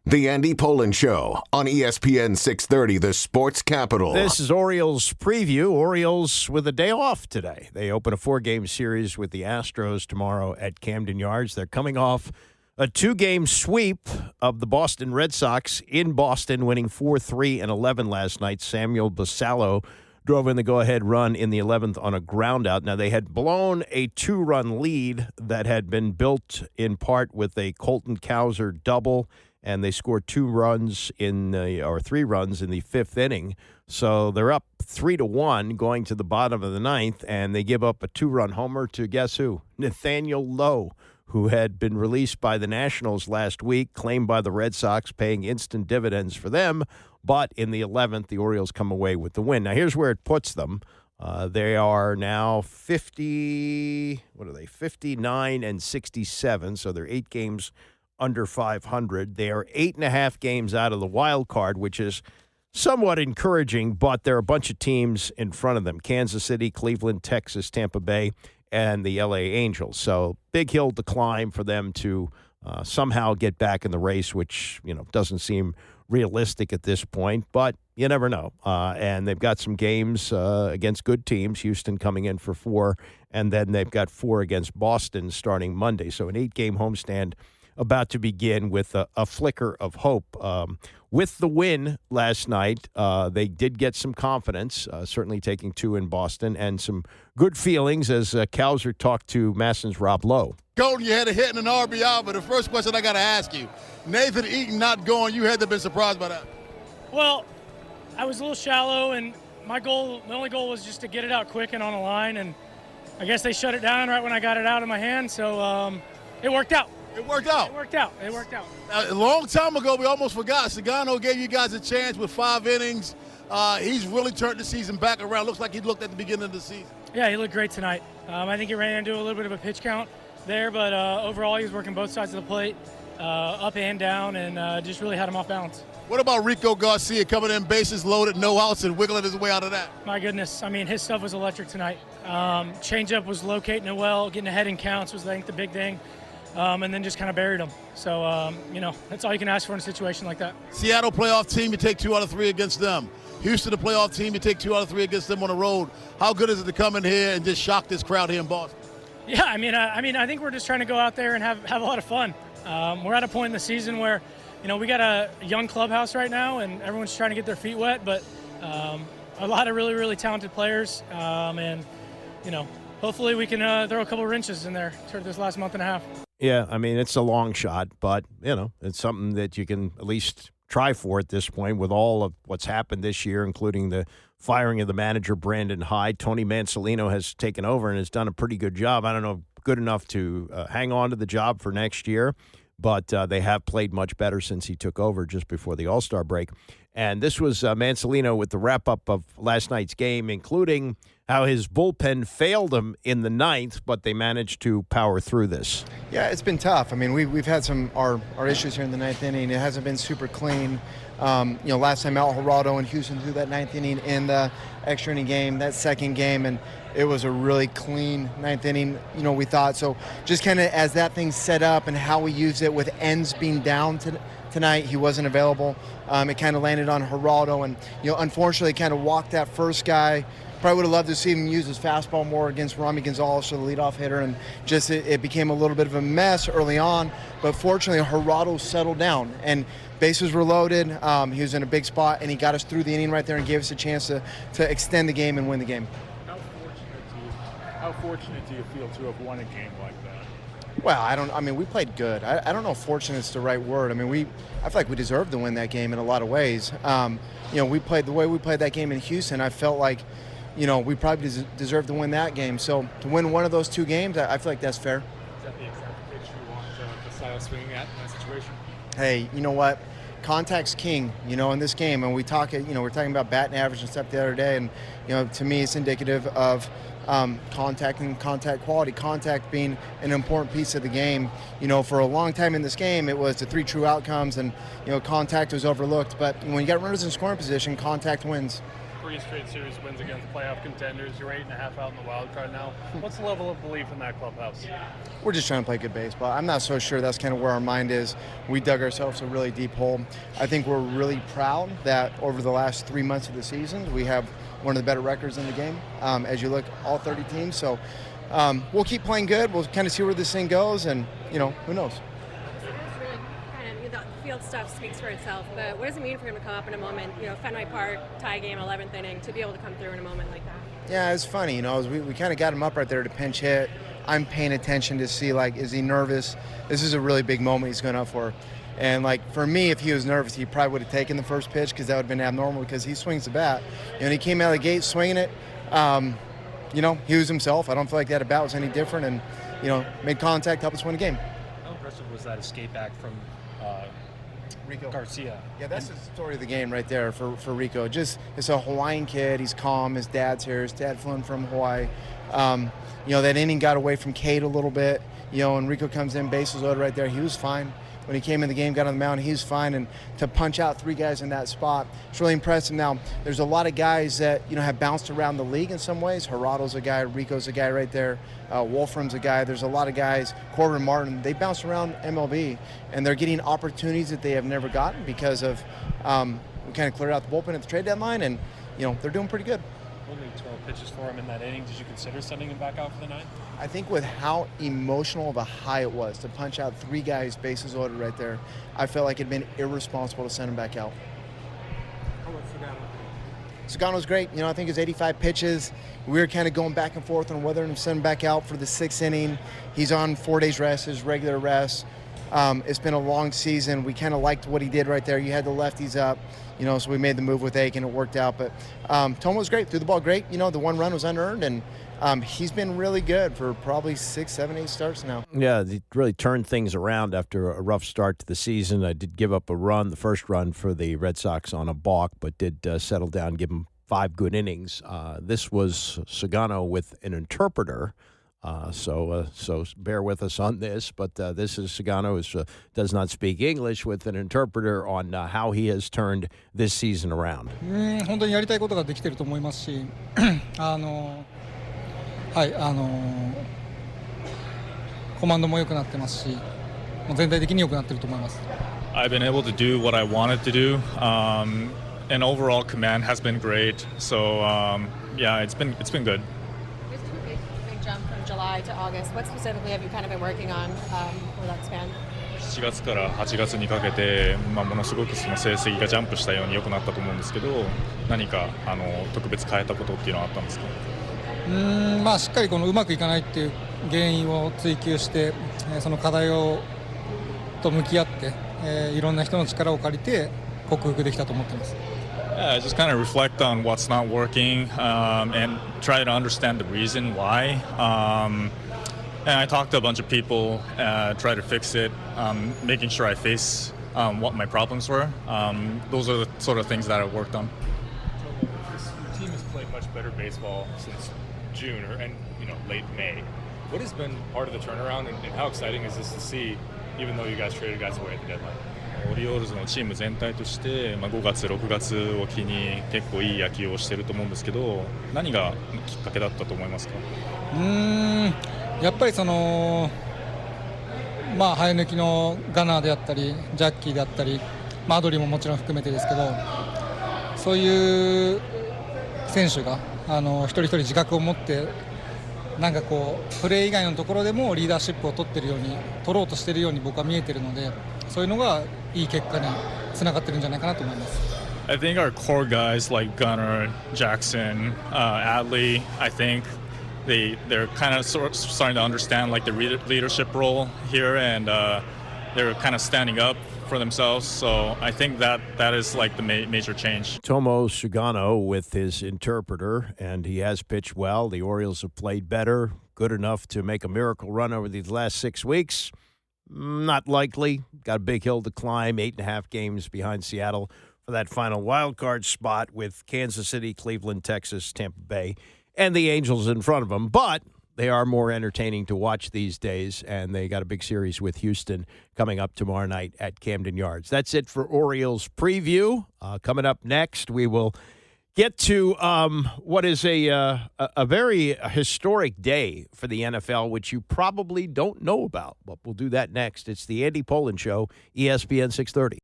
The Andy Pollin Show on ESPN 630, the sports capital. This is Orioles preview. Orioles with a day off today. They open a 4-game series with the Astros tomorrow at Camden Yards. They're coming off a 2-game sweep of the Boston Red Sox in Boston, winning 4-3 and 11 last night. Samuel Basallo drove in the go-ahead run in the 11th on a groundout. Now, they had blown a 2-run lead that had been built in part with a Colton Cowser double, and they scored 3 runs in the 5th inning. So they're up 3-1 going to the bottom of the 9th, and they give up a 2-run homer to guess who? Nathaniel Lowe, who had been released by the Nationals last week, claimed by the Red Sox, paying instant dividends for them. But in the 11th, the Orioles come away with the win. Now, here's where it puts them. They are now 59 and 67, so they're 8 games under 500. They are 8.5 games out of the wild card, which is somewhat encouraging, but there are a bunch of teams in front of them: Kansas City, Cleveland, Texas, Tampa Bay, and the LA Angels. So big hill to climb for them to somehow get back in the race, which, doesn't seem realistic at this point, but you never know. And they've got some games against good teams, Houston coming in for 4, and then they've got 4 against Boston starting Monday. So an 8-game homestand about to begin with a flicker of hope. With the win last night, they did get some confidence, certainly taking 2 in Boston, and some good feelings as Cowser talked to Masson's Rob Lowe. Golden, you had a hit and an RBI, but the first question I got to ask you, Nathan Eaton not going, you had to have been surprised by that. Well, I was a little shallow, and the only goal was just to get it out quick and on a line, and I guess they shut it down right when I got it out of my hand, so it worked out. It worked out. It worked out. Now, a long time ago, we almost forgot. Sagano gave you guys a chance with 5 innings. He's really turned the season back around. Looks like he looked at the beginning of the season. Yeah, he looked great tonight. I think he ran into a little bit of a pitch count there, but overall he was working both sides of the plate, up and down, and just really had him off balance. What about Rico Garcia coming in, bases loaded, no outs, and wiggling his way out of that? My goodness. I mean, his stuff was electric tonight. Changeup was locating it well. Getting ahead in counts was, I think, the big thing. And then just kind of buried them. So, that's all you can ask for in a situation like that. Seattle playoff team, you take 2 out of 3 against them. Houston, the playoff team, you take 2 out of 3 against them on the road. How good is it to come in here and just shock this crowd here in Boston? Yeah, I think we're just trying to go out there and have a lot of fun. We're at a point in the season where, we got a young clubhouse right now, and everyone's trying to get their feet wet, but a lot of really, really talented players, hopefully we can throw a couple wrenches in there toward this last month and a half. Yeah, it's a long shot, but, it's something that you can at least try for at this point with all of what's happened this year, including the firing of the manager, Brandon Hyde. Tony Mansolino has taken over and has done a pretty good job. I don't know, good enough to hang on to the job for next year, but they have played much better since he took over just before the All-Star break. And this was Mansolino with the wrap-up of last night's game, including how his bullpen failed him in the 9th, but they managed to power through this. Yeah, it's been tough. We've had our issues here in the 9th inning. It hasn't been super clean. Last time out, Geraldo and Houston threw that 9th inning in the extra inning game, that second game, and it was a really clean 9th inning, we thought. So just kind of as that thing set up and how we used it with ends being down tonight, he wasn't available. It kind of landed on Geraldo, and, unfortunately kind of walked that first guy. Probably would have loved to see him use his fastball more against Rami Gonzalez, the leadoff hitter, and just it became a little bit of a mess early on. But fortunately, Geraldo settled down, and bases were loaded. He was in a big spot, and he got us through the inning right there and gave us a chance to extend the game and win the game. How fortunate do you feel to have won a game like that? Well, we played good. I don't know if fortunate's the right word. I feel like we deserved to win that game in a lot of ways. We played the way we played that game in Houston. I felt like, we probably deserved to win that game. So to win one of those 2 games, I feel like that's fair. Is that the exact pitch you want the style swinging at in that situation? Hey, you know what? Contact's king, in this game. And we're talking about batting average and stuff the other day. And, to me, it's indicative of contact and contact quality. Contact being an important piece of the game. For a long time in this game, it was the 3 true outcomes, and contact was overlooked. But when you got runners in scoring position, contact wins. 3 straight series wins against playoff contenders. You're 8.5 out in the wild card now. What's the level of belief in that clubhouse? We're just trying to play good baseball. I'm not so sure that's kind of where our mind is. We dug ourselves a really deep hole. I think we're really proud that over the last 3 months of the season, we have one of the better records in the game as you look all 30 teams. So we'll keep playing good. We'll kind of see where this thing goes, and, who knows. The field stuff speaks for itself, but what does it mean for him to come up in a moment, Fenway Park, tie game, 11th inning, to be able to come through in a moment like that? Yeah, it's funny, as we kind of got him up right there to pinch hit. I'm paying attention to see, is he nervous? This is a really big moment he's going up for. And, for me, if he was nervous, he probably would have taken the first pitch because that would have been abnormal because he swings the bat. And he came out of the gate swinging it. He was himself. I don't feel like that at-bat was any different and, made contact, helped us win the game. How impressive was that escape back from Rico Garcia? Yeah, that's the story of the game right there for Rico. It's a Hawaiian kid. He's calm. His dad's here. His dad flew in from Hawaii. That inning got away from Cade a little bit. And Rico comes in, bases loaded right there. He was fine. When he came in the game, got on the mound, he was fine. And to punch out 3 guys in that spot, it's really impressive. Now, there's a lot of guys that, have bounced around the league in some ways. Gerardo's a guy. Rico's a guy right there. Wolfram's a guy. There's a lot of guys. Corbin Martin, they bounce around MLB, and they're getting opportunities that they have never gotten because of we kind of cleared out the bullpen at the trade deadline, and, they're doing pretty good. Only 12 pitches for him in that inning. Did you consider sending him back out for the 9th? I think with how emotional of a high it was to punch out 3 guys, bases loaded right there, I felt like it'd been irresponsible to send him back out. How about Sagano's great. I think his 85 pitches. We were kind of going back and forth on whether to send him back out for the 6th inning. He's on 4 days rest, his regular rest. It's been a long season. We kind of liked what he did right there. You had the lefties up, so we made the move with Aiken. It worked out. But Tomo was great, threw the ball great. The 1 run was unearned, and he's been really good for probably 6, 7, 8 starts now. Yeah, he really turned things around after a rough start to the season. I did give up a run, the first run for the Red Sox on a balk, but did settle down, give him 5 good innings. This was Sagano with an interpreter. So bear with us on this, but this is Sagano, who does not speak English, with an interpreter on how he has turned this season around. 本当にやりたいことができていると思いますし、コマンドも良くなってますし、全体的に良くなっていると思います。I've been able to do what I wanted to do, and overall command has been great. So yeah, it's been good. Jump from July to August. What specifically have you kind of been working on for that span? 7月から8月にかけて、ものすごくその成績がジャンプしたように良くなったと思うんですけど、何か特別変えたことっていうのはあったんですか？しっかりこのうまくいかないっていう原因を追求して、その課題と向き合って、いろんな人の力を借りて克服できたと思っています。Yeah, just kind of reflect on what's not working and try to understand the reason why. And I talked to a bunch of people, try to fix it, making sure I face what my problems were. Those are the sort of things that I worked on. This team has played much better baseball since June and late May. What has been part of the turnaround, and how exciting is this to see, even though you guys traded guys away at the deadline? オリオールズのチーム全体として、5月、6月を機に結構いい野球をしてると思うんですけど、何がきっかけだったと思いますか？やっぱり生え抜きのガナーであったり、ジャッキーであったり、アドリーももちろん含めてですけど、そういう選手が一人一人自覚を持って、プレー以外のところでもリーダーシップを取ろうとしているように僕は見えているので、そういうのがいい結果につながってるんじゃないかなと思います。I think our core guys like Gunnar, Jackson, Adley, I think they're kind of starting to understand the leadership role here, and they're kind of standing up for themselves. So I think that is the major change. Tomo Sugano with his interpreter, and he has pitched well. The Orioles have played better, good enough to make a miracle run over these last 6 weeks. Not likely. Got a big hill to climb, 8.5 games behind Seattle for that final wild card spot, with Kansas City, Cleveland, Texas, Tampa Bay, and the Angels in front of them. But they are more entertaining to watch these days, and they got a big series with Houston coming up tomorrow night at Camden Yards. That's it for Orioles Preview. Coming up next, we will get to what is a very historic day for the NFL, which you probably don't know about. But we'll do that next. It's the Andy Pollin Show, ESPN 630.